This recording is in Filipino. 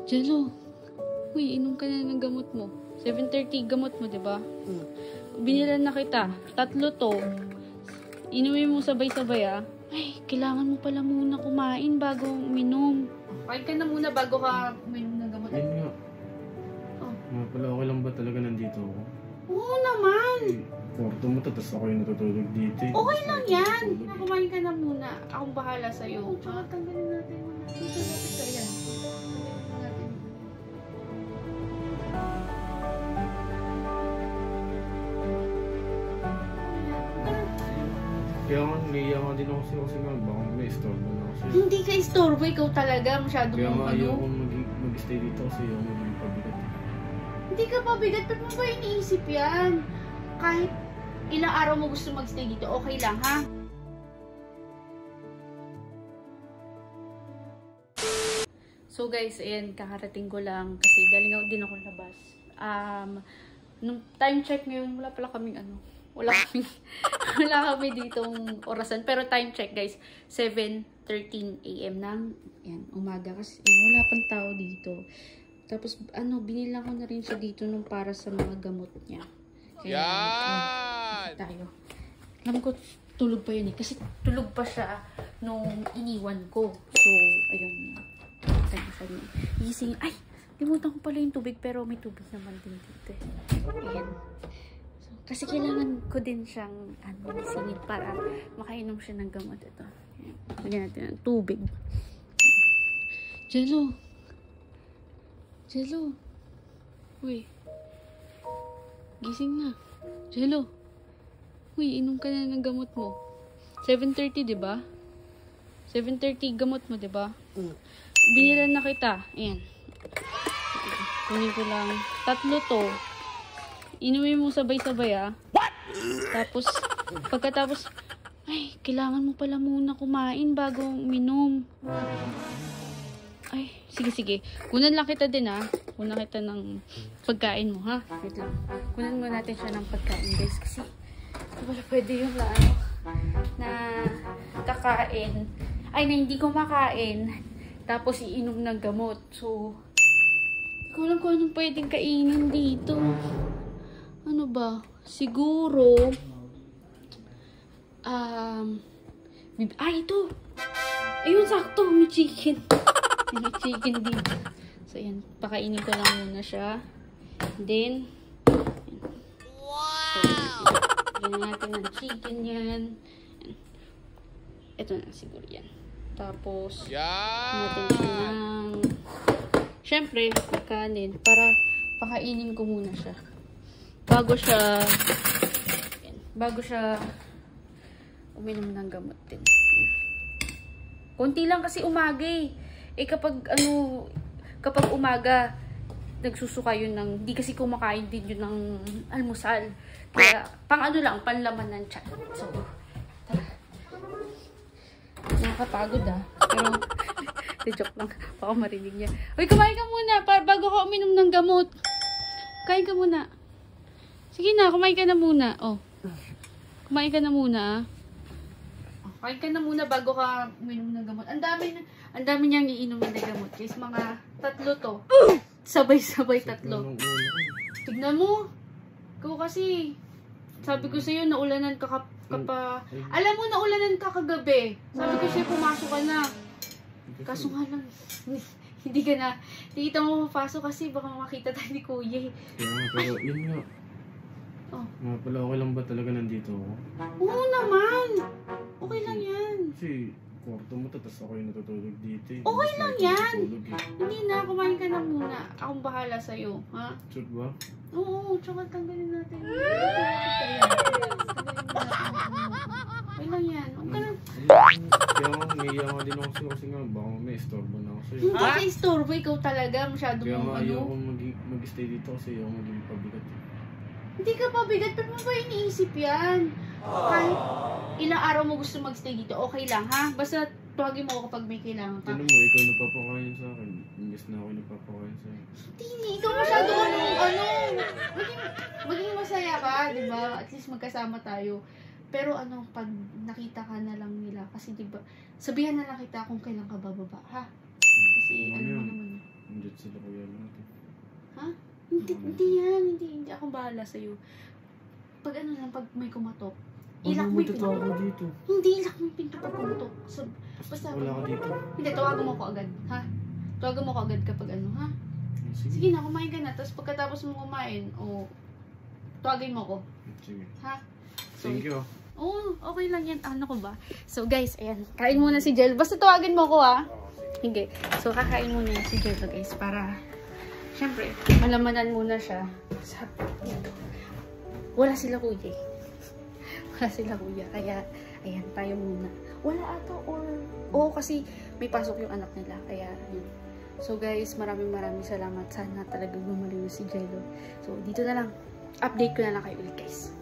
Jello, uy, inom ka na ng gamot mo. 7:30 gamot mo, diba? Binilan na kita. 3 to. Inumin mo sabay-sabay, ah. Ay, kailangan mo pala muna kumain bago uminom. Kain ka na muna bago ka uminom ng gamot. Ayun nga. Oh. Nga pala, okay lang ba talaga nandito ako? Oo naman. Kwarto mo to, tapos ako yung natutulog dito. Okay lang yan. Kumain ka na muna. Akong bahala sa'yo. Tsaka tanggalin natin muna. Dito natin ka yan. Kaya nga, naiiyak nga din ako kasi nga, baka may istorbo na kasi. Hindi ka istorbo. Ikaw talaga. Masyado Kaya mong nga, ano. ayoko mag-stay dito kasi ayoko maging pabigat. Hindi ka pabigat. Ba't mo ba iniisip yan? Kahit ilang araw mo gusto magstay dito, okay lang, ha? So guys, ayan, kakarating ko lang kasi galing din ako labas. Nung time check ngayon, wala pala kaming wala kami ditong orasan. Pero time check guys, 7:13 AM ng umaga kasi wala pang tao dito. Tapos binila ko na rin siya dito nung para sa mga gamot niya. Kaya tayo. Alam ko tulog pa yun eh. Kasi tulog pa siya nung iniwan ko. So, ayun. Gising. Ay! Limutan ko pala yung tubig pero may tubig naman din dito eh. Ayan. So, kasi kailangan ko din siyang gisingin para makainom siya ng gamot ito. Ayan. Lagyan natin ng tubig. Jello! Jello! Uy! Gising na. Jello! Uy, inom ka na ng gamot mo. 7:30, diba? 7:30 gamot mo, diba? Binilan na kita. Ayan. Kunin ko lang. 3 to. Inumin mo sabay-sabay, ah. Tapos, pagkatapos, ay, kailangan mo pala muna kumain bago uminom. Ay, sige. Kunan lang kita din, ah. Kunan kita ng pagkain mo, ha? Wait lang. Kunan mo natin siya ng pagkain, guys. Kasi, wala pwede yung na kakain. Ay, na hindi ko makain. Tapos, iinom ng gamot. So, hindi ko alam kung anong pwedeng kainin dito. Ano ba? Siguro, ito. Ayun, sakto. May chicken. May chicken dito. So, yan. Pakainin ko lang muna siya. Then, wow! So, lagyan natin ng chicken yan. Ito na siguro yan. Tapos, natin siya ng syempre, kanin para pakainin ko muna siya. Bago siya uminom ng gamot din. Konti lang kasi umaga eh. Kapag umaga, nagsusuka yun hindi kasi kumakain din yun ng almusal. Kaya, panlaman ng tiyan. So, nakakapagod pero joke lang, baka marinig niya. Uy, kumain ka muna bago ka uminom ng gamot. Kain ka muna. Sige na, kumain ka na muna. Oh. Kumain ka na muna. Kain ka na muna bago ka uminom ng gamot. Ang dami niyang iinumin na gamot. Guys, mga 3 to. Sabay-sabay 3. Tignan mo. Ikaw kasi, sabi ko sa'yo, naulanan ka alam mo, naulanan ka kagabi. Sabi ko sa'yo, pumasok ka na. Kaso nga lang, hindi ka na. Hindi mo papasok kasi baka makita tayo ni Kuya. Pero yun nga. Nga pala, okay lang ba talaga nandito ako? Oo naman. Okay lang yan. Kasi kwarto mo to, tapos ako yung natutulog dito. Okay lang yan. Hindi na, kumain ka na muna. Akong bahala sa'yo. Ha? Sure ba? Oo, tsaka tanggalin natin. Okay lang yan. Okay lang. Kaya nga, naiiyak nga din ako kasi nga, baka may istorbo na ako sa'yo. Hindi ka istorbo. Ikaw talaga. Masyado kaya mong nga, ayoko mag-stay dito kasi ayoko maging pabigat. Hindi ka pabigat. Ba't mo ba iniisip yan? Kahit ilang araw mo gusto magstay dito, okay lang, ha? Basta tawagin mo ako kapag may kailangan ka. Tinan mo, ikaw nagpapakain sa akin. Imbes na ako nagpapakain sa'yo. Hindi, ikaw masyado maging masaya ka, di ba? At least magkasama tayo. Pero pag nakita ka na lang nila, kasi di ba, sabihan na lang kita kung kailan ka bababa, ha? Kasi alam mo naman. Nandiyan sila Hindi yan. Hindi ako bahala sa'yo. Pag ano lang, pag may kumatok, ilak Ano mo mo yung pinto. ako dito? Hindi, ilak mo yung pinto pag kumatok. So, basta, Wala ka dito. hindi, tawagan mo ko agad, ha? Tawagan mo ko agad kapag ano, ha? Sige na, kumain ka na. Tapos pagkatapos mo kumain, tawagin mo ko, Sige. ha? So, Thank you. Oo, okay lang yan. Ano ko ba? So guys, ayan. Kain muna si Jel. Basta tawagin mo ko, ha? Sige. So, kakain muna si Jel, guys. Para, syempre, malamanan muna siya. Dito. Wala sila kuya. Wala sila kuya. Kaya, ayan, tayo muna. Wala ata or... Oo, kasi may pasok yung anak nila. Kaya, yun. So guys, maraming salamat. Sana talagang gumaling na si Jello. So, dito na lang. Update ko na lang kayo ulit, guys.